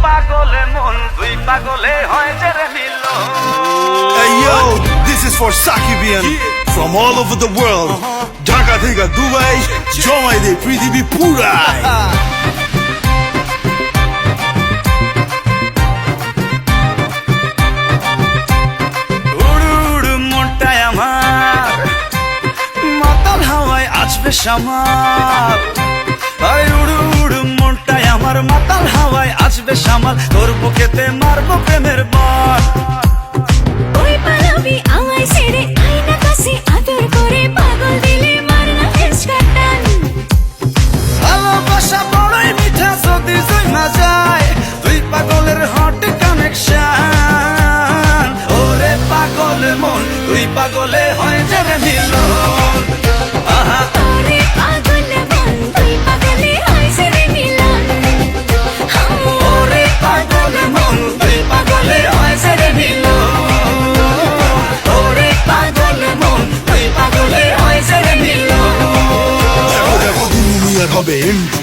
পাগলে মন দুই পাগলে হয় যে রে মিলন। Hey yo, this is for Sakibian from all over the world. Dhaka থেকে দুবাই জমাই দে পৃথিবী পুরাই। উড়ু উড়ু মনটায় আমার মাতাল হাওয়ায় আসবে সামাল। আই উড়ু উড়ু মনটায় আমার মাতাল হাওয়ায় আসবে সামাল। তোর বুকেতে মারবো প্রেমের বান। ওই পালাবি আমায় ছেড়ে আয়না কাছে আদর করে পাগল দিলে মারনা ফেসকাটান। ভালোবাসা বড়ই মিঠা যদি জমা যায় দুই পাগলের হট কানেকশন। ওরে পাগল মন দুই পাগলে হয় যে রে মিলন। আহা ওরে পাগল মন দুই পাগলে হয় যে রে মিলন। ওরে পাগল মন দুই পাগলে হয় যে রে মিলন। ওরে পাগল মন দুই পাগলে হয় যে রে মিলন। দেখো দেখো দুনিয়ার হবে এন্ট্রি